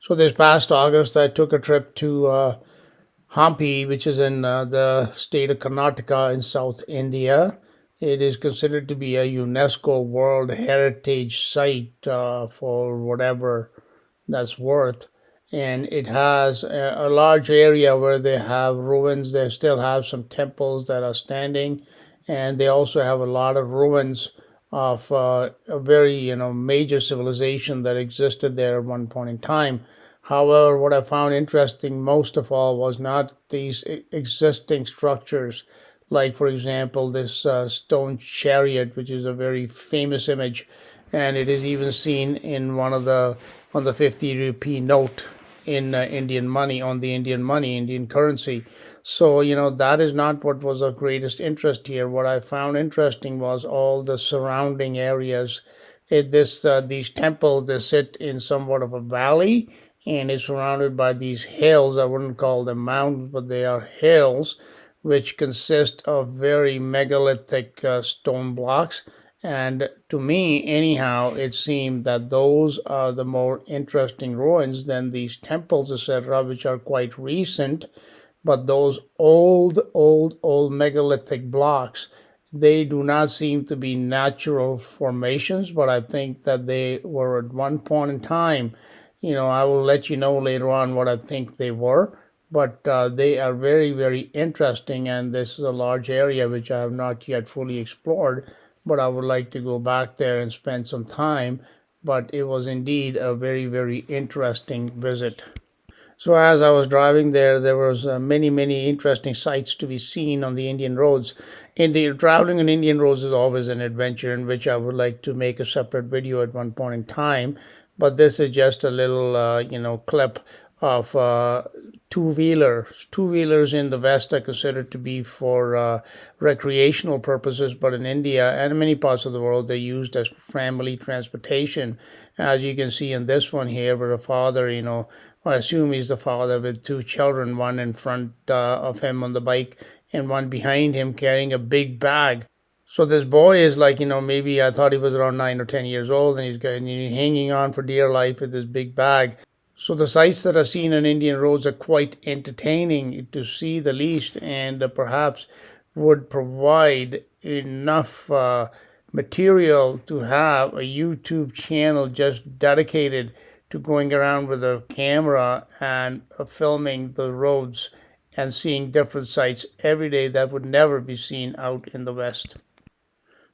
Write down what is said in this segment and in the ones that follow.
So this past August, I took a trip to Hampi, which is in the state of Karnataka in South India. It is considered to be a UNESCO World Heritage Site for whatever that's worth. And it has a large area where they have ruins. They still have some temples that are standing, and they also have a lot of ruins of a very major civilization that existed there at one point in time. However, what I found interesting most of all was not these existing structures, like for example this stone chariot, which is a very famous image, and it is even seen in one of the on the 50 rupee note in Indian money, on the Indian money, Indian currency. So, that is not what was of greatest interest here. What I found interesting was all the surrounding areas. These temples, they sit in somewhat of a valley and is surrounded by these hills. I wouldn't call them mountains, but they are hills, which consist of very megalithic stone blocks. And to me, anyhow, it seemed that those are the more interesting ruins than these temples, etc., which are quite recent. But those old megalithic blocks, they do not seem to be natural formations, but I think that they were at one point in time. I will let you know later on what I think they were, but they are very, very interesting, and this is a large area which I have not yet fully explored, but I would like to go back there and spend some time. But it was indeed a very, very interesting visit. So as I was driving there, there was many interesting sights to be seen on the Indian roads. Traveling on Indian roads is always an adventure in which I would like to make a separate video at one point in time. But this is just a little, clip of two-wheelers. Two-wheelers in the West are considered to be for recreational purposes, but in India and in many parts of the world, they're used as family transportation. As you can see in this one here, where a father, I assume he's the father with two children, one in front of him on the bike and one behind him carrying a big bag. So this boy is like, maybe I thought he was around 9 or 10 years old, and he's hanging on for dear life with this big bag. So the sights that are seen on Indian roads are quite entertaining to see the least, and perhaps would provide enough material to have a YouTube channel just dedicated to going around with a camera and filming the roads and seeing different sights every day that would never be seen out in the West.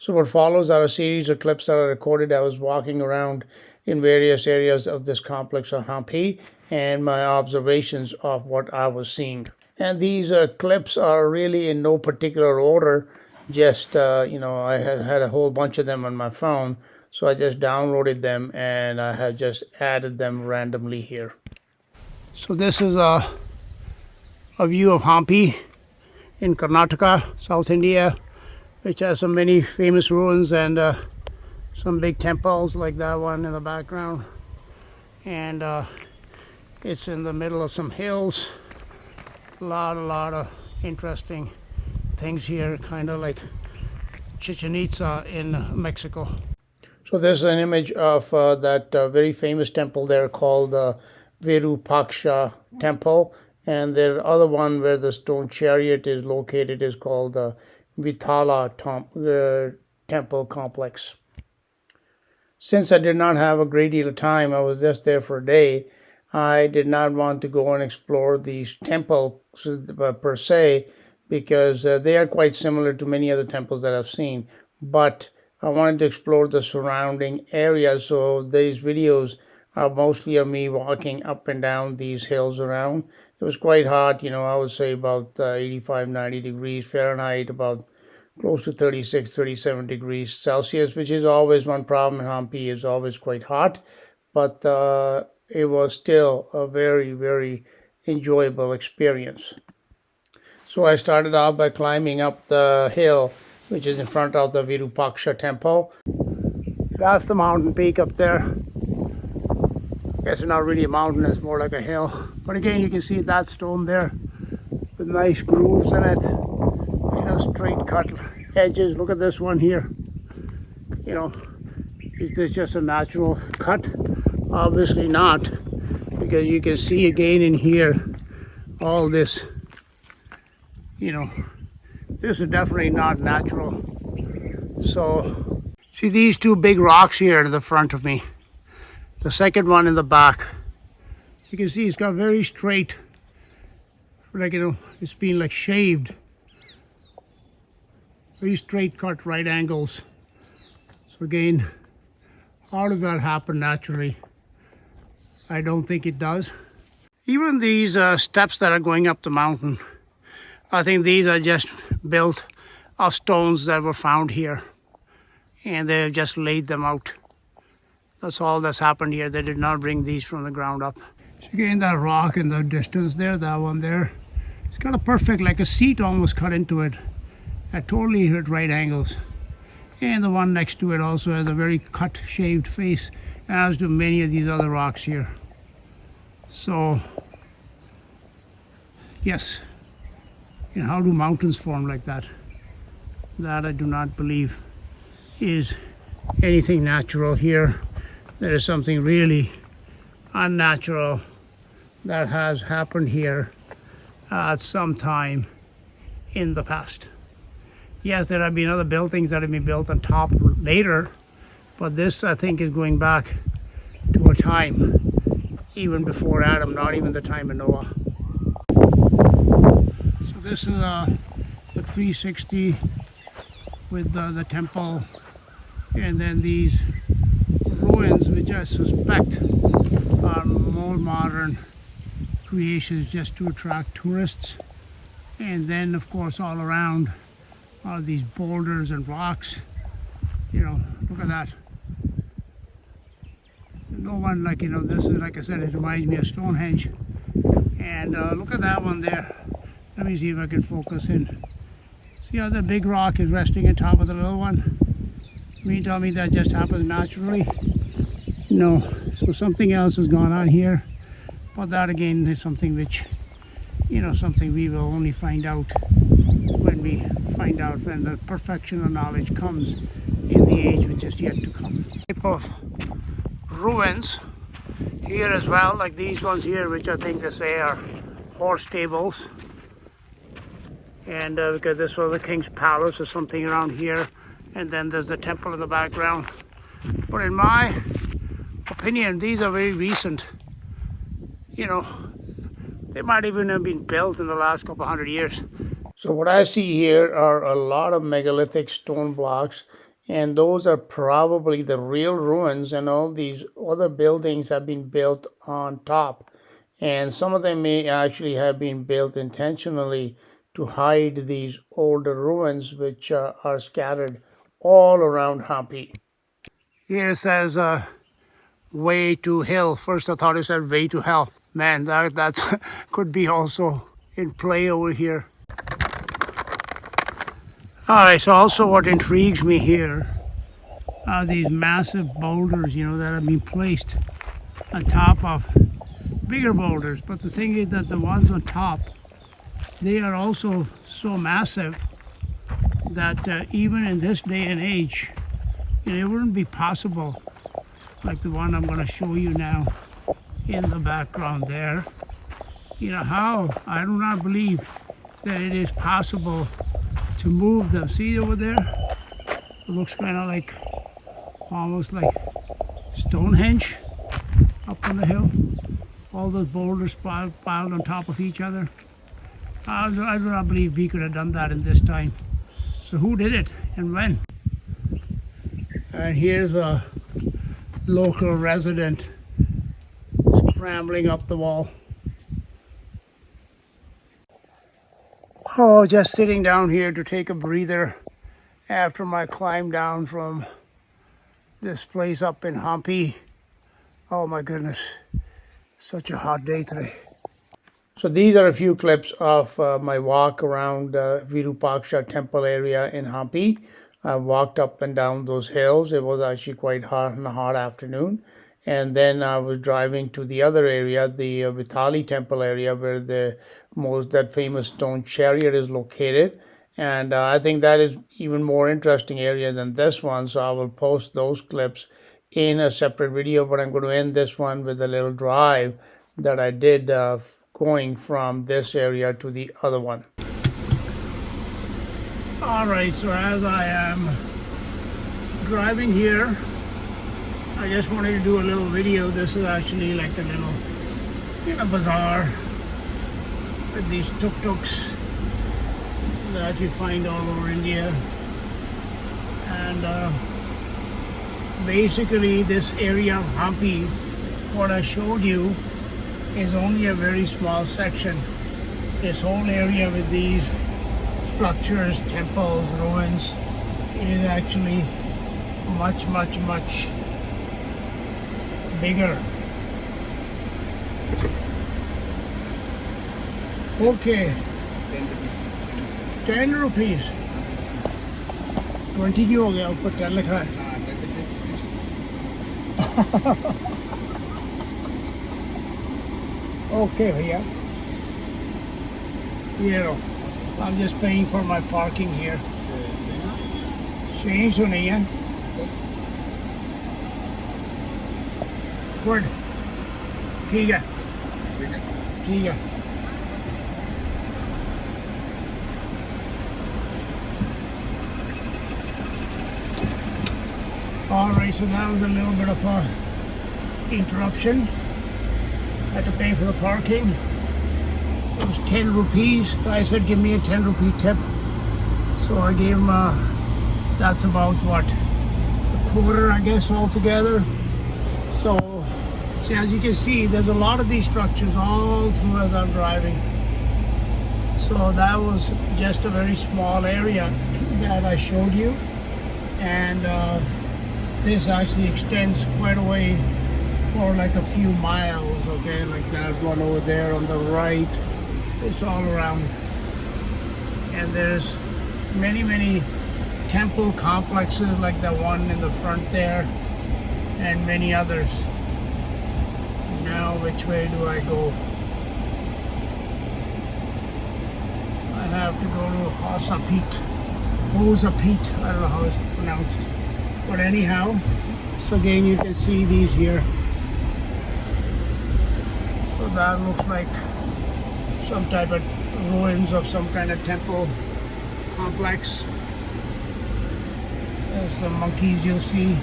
So what follows are a series of clips that are recorded. I was walking around in various areas of this complex of Hampi and my observations of what I was seeing. And these clips are really in no particular order. Just, I had a whole bunch of them on my phone. So I just downloaded them and I have just added them randomly here. So this is a view of Hampi in Karnataka, South India, which has some many famous ruins and some big temples like that one in the background. And it's in the middle of some hills. A lot of interesting things here, kind of like Chichen Itza in Mexico. So this is an image of that very famous temple there called the Virupaksha temple. And the other one where the stone chariot is located is called the Vithala temple complex. Since I did not have a great deal of time, I was just there for a day. I did not want to go and explore these temples per se, because they are quite similar to many other temples that I've seen. But I wanted to explore the surrounding areas, so these videos are mostly of me walking up and down these hills around. It was quite hot, I would say about 85, 90 degrees Fahrenheit, about close to 36, 37 degrees Celsius, which is always one problem in Hampi, is always quite hot. But it was still a very, very enjoyable experience. So I started off by climbing up the hill, which is in front of the Virupaksha temple. That's the mountain peak up there. I guess it's not really a mountain, it's more like a hill. But again, you can see that stone there with nice grooves in it. Straight cut edges. Look at this one here. Is this just a natural cut? Obviously not. because you can see again in here all this, this is definitely not natural. So see these two big rocks here in the front of me, the second one in the back, you can see it's got very straight, like it's been like shaved, very straight cut right angles. So again, how does that happen naturally? I don't think it does. Even these steps that are going up the mountain, I think these are just built of stones that were found here, and they've just laid them out. That's all that's happened here. They did not bring these from the ground up. So again, that rock in the distance there, that one there, it's got a perfect, like a seat almost cut into it, at totally at right angles. And the one next to it also has a very cut, shaved face, as do many of these other rocks here. So, yes, how do mountains form like that? That I do not believe is anything natural here. There is something really unnatural that has happened here at some time in the past. Yes, there have been other buildings that have been built on top later, but this I think is going back to a time even before Adam, not even the time of Noah. So this is the 360 with the temple, and then these ruins, which I suspect are more modern creations just to attract tourists. And then of course all around are these boulders and rocks. Look at that. No one, this is, like I said, it reminds me of Stonehenge. And look at that one there. Let me see if I can focus in. See how the big rock is resting on top of the little one? You mean tell me that just happens naturally? No. So something else has gone on here. But that again is something which, something we will only find out when the perfection of knowledge comes in the age which is yet to come. Type of ruins here as well, like these ones here, which I think they say are horse stables. And because this was the king's palace or something around here, and then there's the temple in the background. But in my opinion, these are very recent. They might even have been built in the last couple hundred years. So what I see here are a lot of megalithic stone blocks, and those are probably the real ruins, and all these other buildings have been built on top. And some of them may actually have been built intentionally to hide these older ruins, which are scattered all around Hampi. Here it says way to hill. First I thought it said way to hell. Man, that could be also in play over here. Alright, so also what intrigues me here are these massive boulders, that have been placed on top of bigger boulders. But the thing is that the ones on top, they are also so massive that even in this day and age, it wouldn't be possible, like the one I'm going to show you now in the background there. How? I do not believe that it is possible to move them. See over there? It looks kind of like, almost like Stonehenge up on the hill. All those boulders piled on top of each other. I do not believe we could have done that in this time. So who did it and when? And here's a local resident scrambling up the wall. Oh, just sitting down here to take a breather after my climb down from this place up in Hampi. Oh my goodness, such a hot day today. So these are a few clips of my walk around Virupaksha temple area in Hampi. I walked up and down those hills. It was actually quite hot in a hot afternoon. And then I was driving to the other area, the Vitali temple area, where that famous stone chariot is located. And I think that is even more interesting area than this one. So I will post those clips in a separate video, but I'm going to end this one with a little drive that I did going from this area to the other one. Alright, so as I am driving here, I just wanted to do a little video. This is actually like a little, bazaar with these tuk-tuks that you find all over India. And basically this area of Hampi, what I showed you, is only a very small section. This whole area with these structures, temples, ruins, it is actually much, much, much bigger. Okay, 10 rupees. 20 की हो गया, ऊपर 10 लिखा है. Okay, भैया. You know, I'm just paying for my parking here. Change तो नहीं है. Good. ठीक है. ठीक है. Alright, so that was a little bit of a interruption. Had to pay for the parking. It was 10 rupees. Guy said give me a 10 rupee tip. So I gave him that's about what? A quarter, I guess, altogether. So as you can see, there's a lot of these structures all through as I'm driving. So that was just a very small area that I showed you. And this actually extends quite a way for like a few miles, okay? Like that one over there on the right. It's all around. And there's many, many temple complexes like the one in the front there and many others. Now, which way do I go? I have to go to Hosapit. I don't know how it's pronounced. But anyhow, so again you can see these here. So that looks like some type of ruins of some kind of temple complex. There's the monkeys you'll see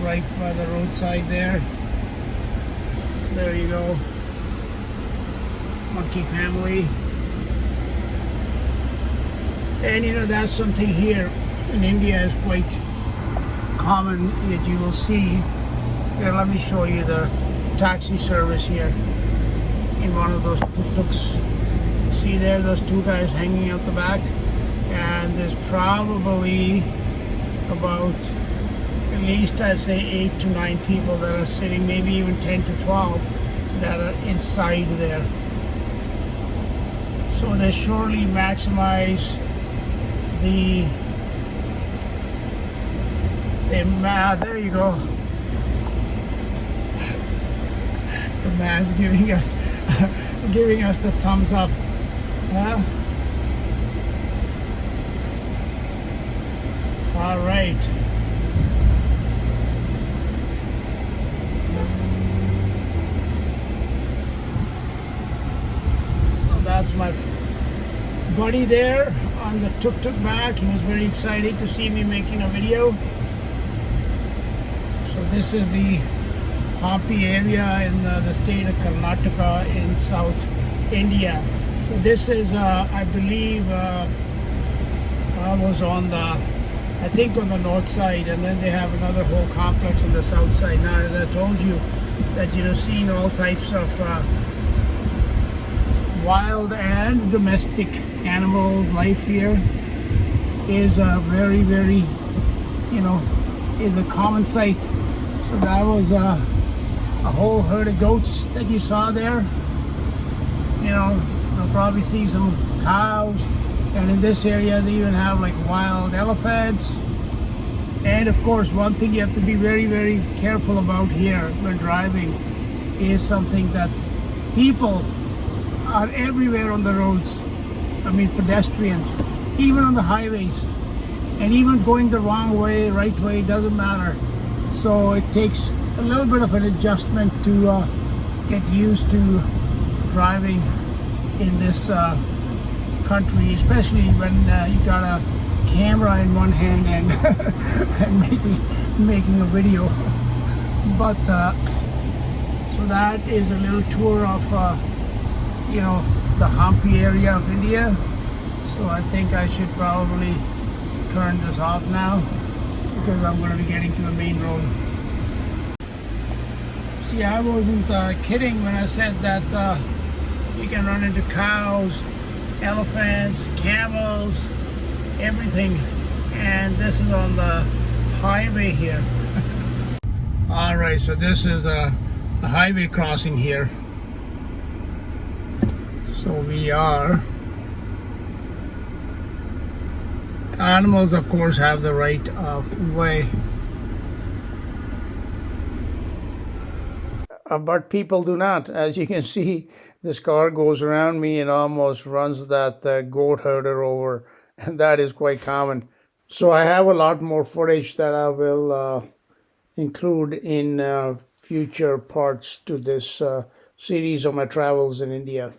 right by the roadside there. There you go. Monkey family. And that's something here in India is quite common that you will see. Here, let me show you the taxi service here in one of those tuk-tuks. See there, those two guys hanging out the back, and there's probably about at least I'd say 8 to 9 people that are sitting, maybe even 10 to 12 that are inside there. So they surely maximize the there you go. The man's giving us the thumbs up. All right. So that's my buddy there on the tuk-tuk back. He was very excited to see me making a video. So this is the Hampi area in the state of Karnataka in South India. So this is, I believe, I was on I think on the north side, and then they have another whole complex on the south side. Now, as I told you, that seeing all types of wild and domestic animals, life here is very, very, is a common sight. So that was a whole herd of goats that you saw there. You'll probably see some cows, and in this area they even have like wild elephants. And of course, one thing you have to be very, very careful about here when driving is something that people are everywhere on the roads. I mean, pedestrians, even on the highways, and even going the wrong way, right way, doesn't matter. So it takes a little bit of an adjustment to get used to driving in this country, especially when you got a camera in one hand and and maybe making a video. But so that is a little tour of the Hampi area of India. So I think I should probably turn this off now because I'm going to be getting to the main road. See, I wasn't kidding when I said that you can run into cows, elephants, camels, everything, and this is on the highway here. All right, so this is a highway crossing here. So we are. Animals, of course, have the right of way. But people do not. As you can see, this car goes around me and almost runs that goat herder over, and that is quite common. So I have a lot more footage that I will include in future parts to this series of my travels in India.